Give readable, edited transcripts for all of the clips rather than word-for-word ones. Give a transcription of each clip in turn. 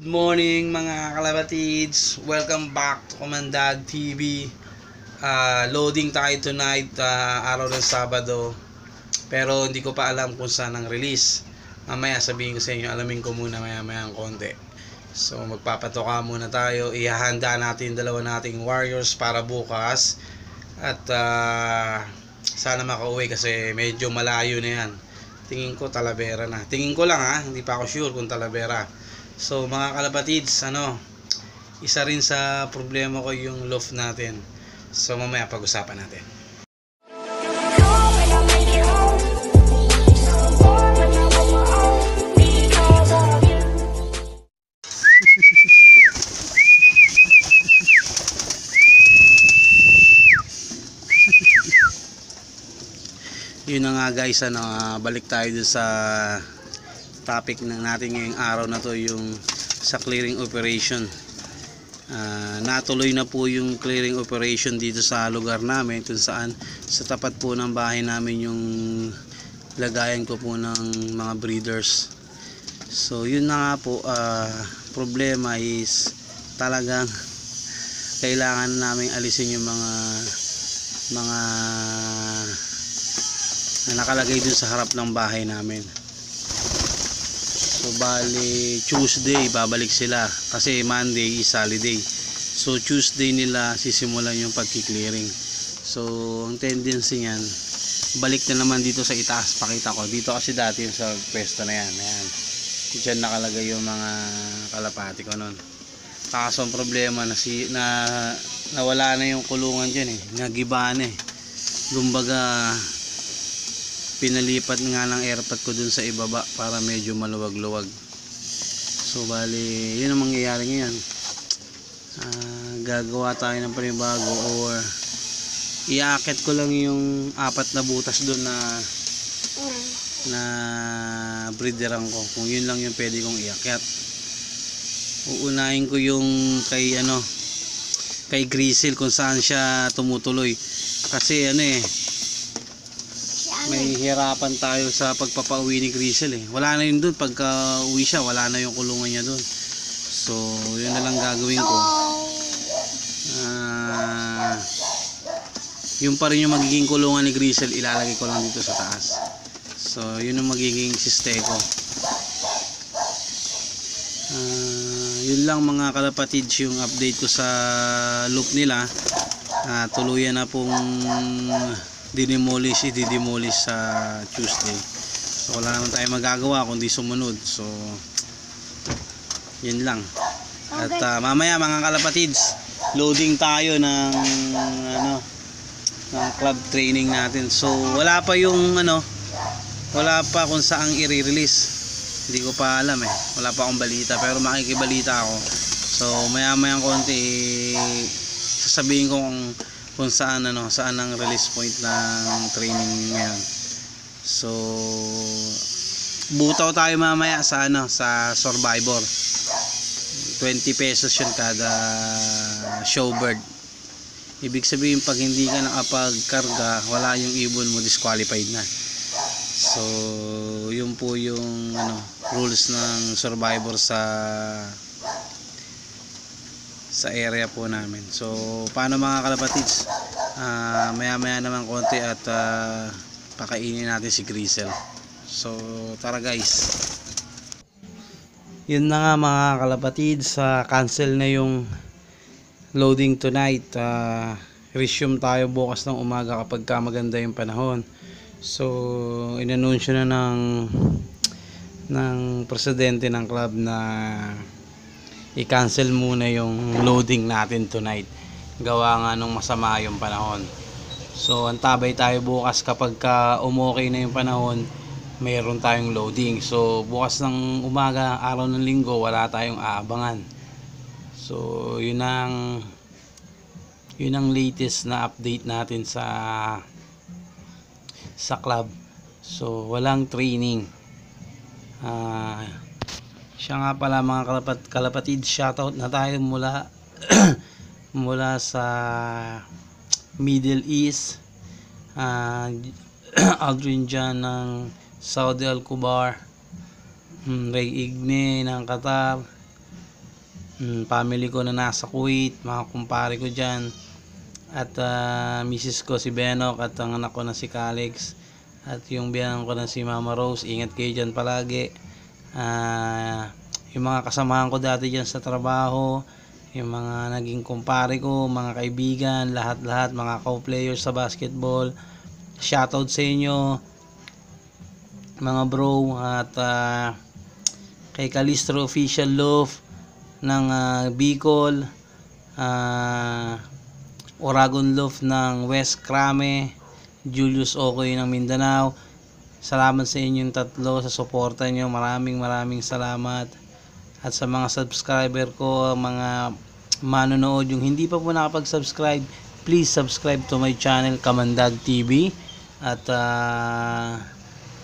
Morning mga kalabatids, welcome back to Kamandag TV. Loading tayo tonight, araw ng Sabado. Pero hindi ko pa alam kung saan ang release. Mamaya sabihin ko sa inyo, alamin ko muna maya-maya ang konti. So magpapatoka muna tayo, ihahanda natin dalawa nating Warriors para bukas. At sana makauwi kasi medyo malayo na yan. Tingin ko Talavera na. Tingin ko lang hindi pa ako sure kung Talavera. So mga kalapatids, isa rin sa problema ko yung loft natin. So mamaya pag-usapan natin. Yun na nga guys, balik tayo dun sa topic na natin ngayong araw na to, yung sa clearing operation. Natuloy na po yung clearing operation dito sa lugar namin, kung saan sa tapat po ng bahay namin yung lagayan ko po ng mga breeders. So yun na nga po, problema is talagang kailangan namin alisin yung mga na nakalagay dun sa harap ng bahay namin. So bali Tuesday babalik sila kasi Monday is holiday. So Tuesday nila sisimulan yung pagki-clearing. So ang tendency niyan, balik na naman dito sa itaas. Pakita ko dito kasi dati yung sa pwesto na yan. Ayan. Diyan nakalagay yung mga kalapati ko noon. Kaso ang problema nawala na yung kulungan diyan nagiba na Kumbaga pinalipat nga ng airpot ko dun sa ibaba para medyo maluwag-luwag. So bali yun ang mangyayari ngayon. Gagawa tayo ng panibago or iaakit ko lang yung 4 na butas dun na breederan ko, kung yun lang yung pwede kong iakyat. Uunahin ko yung kay Grizzle kung saan siya tumutuloy kasi may hirapan tayo sa pagpapauwi ni Grizzle wala na yun dun. Pagka uwi siya wala na yung kulungan niya dun. So yun na lang gagawin ko. Yung pa rin yung magiging kulungan ni Grizzle, ilalagay ko lang dito sa taas. So yun ang magiging sisteko. Yun lang mga kalapatids yung update ko sa loop nila. Tuluyan na pong didemolish sa Tuesday. So wala naman tayo magagawa kundi sumunod. So yun lang. At mamaya mga kalapatids, loading tayo ng club training natin. So wala pa yung wala pa kung saang i-release. Hindi ko pa alam wala pa akong balita, pero makikibalita ako. So maya-mayang konti sasabihin ko kung saan ang release point ng training ngayon. So butaw tayo mamaya sa sa Survivor. 20 pesos yun kada showbird. Ibig sabihin pag hindi ka nakapagkarga, wala yung ibon mo, disqualified na. So yun po yung rules ng Survivor sa area po namin. So paano mga kalapatids, maya naman konti at pakainin natin si Grizzle. So tara guys. Yun na nga mga kalapatids, cancel na yung loading tonight. Resume tayo bukas ng umaga kapag maganda yung panahon. So inanunsyo na ng presidente ng club na i-cancel muna yung loading natin tonight, gawa nga nung masama yung panahon. So antabay tayo bukas kapag umokay na yung panahon, mayroon tayong loading. So bukas ng umaga, araw ng linggo, wala tayong aabangan. So yun ang latest na update natin sa club. So walang training. Siya nga pala mga kalapatid, shoutout na tayo mula mula sa Middle East, Aldrin dyan ng Saudi Al-Kubar, Ray Igne ng Qatar, family ko na nasa Kuwait, mga kumpare ko dyan, at misis ko si Benok, at ang anak ko na si Calix, at yung biyanan ko na si Mama Rose. Ingat kayo dyan palagi. Yung mga kasamahan ko dati dyan sa trabaho, yung mga naging kumpare ko, mga kaibigan, lahat-lahat, mga co-players sa basketball, shoutout sa inyo mga bro. At kay Calistro Official Love ng Bicol, Oragon Love ng West Crame, Julius Okoy ng Mindanao, salamat sa inyong tatlo sa suporta nyo. Maraming salamat. At sa mga subscriber ko, mga manonood, yung hindi pa po nakapag-subscribe, please subscribe to my channel, Kamandag TV. At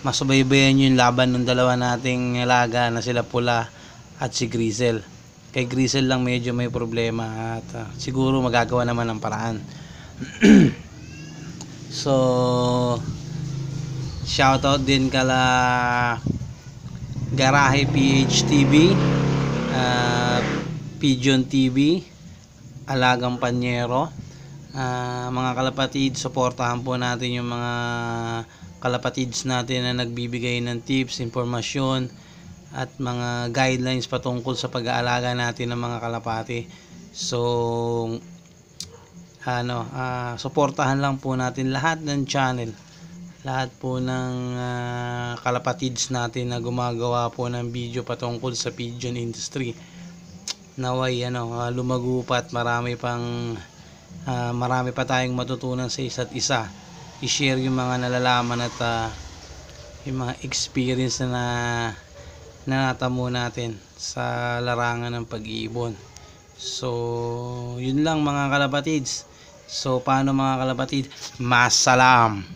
masubaybayan nyo yung laban ng dalawa nating alaga na sila Pula at si Grizel. Kay Grizel lang medyo may problema, at siguro magagawa naman ng paraan. So shoutout din kala Garahe PH TV, Pigeon TV, Alagang Panyero. Mga kalapatid, suportahan po natin yung mga kalapatids natin na nagbibigay ng tips, impormasyon, at mga guidelines patungkol sa pag-aalaga natin ng mga kalapati. So suportahan lang po natin lahat ng channel, lahat po ng kalapatids natin na gumagawa po ng video patungkol sa pigeon industry. Naway lumago pa at marami pa tayong matutunan sa isa't isa. I-share yung mga nalalaman at yung mga experience na natamo natin sa larangan ng pag-iibon. So yun lang mga kalapatids. So paano mga kalapatid? Masalam.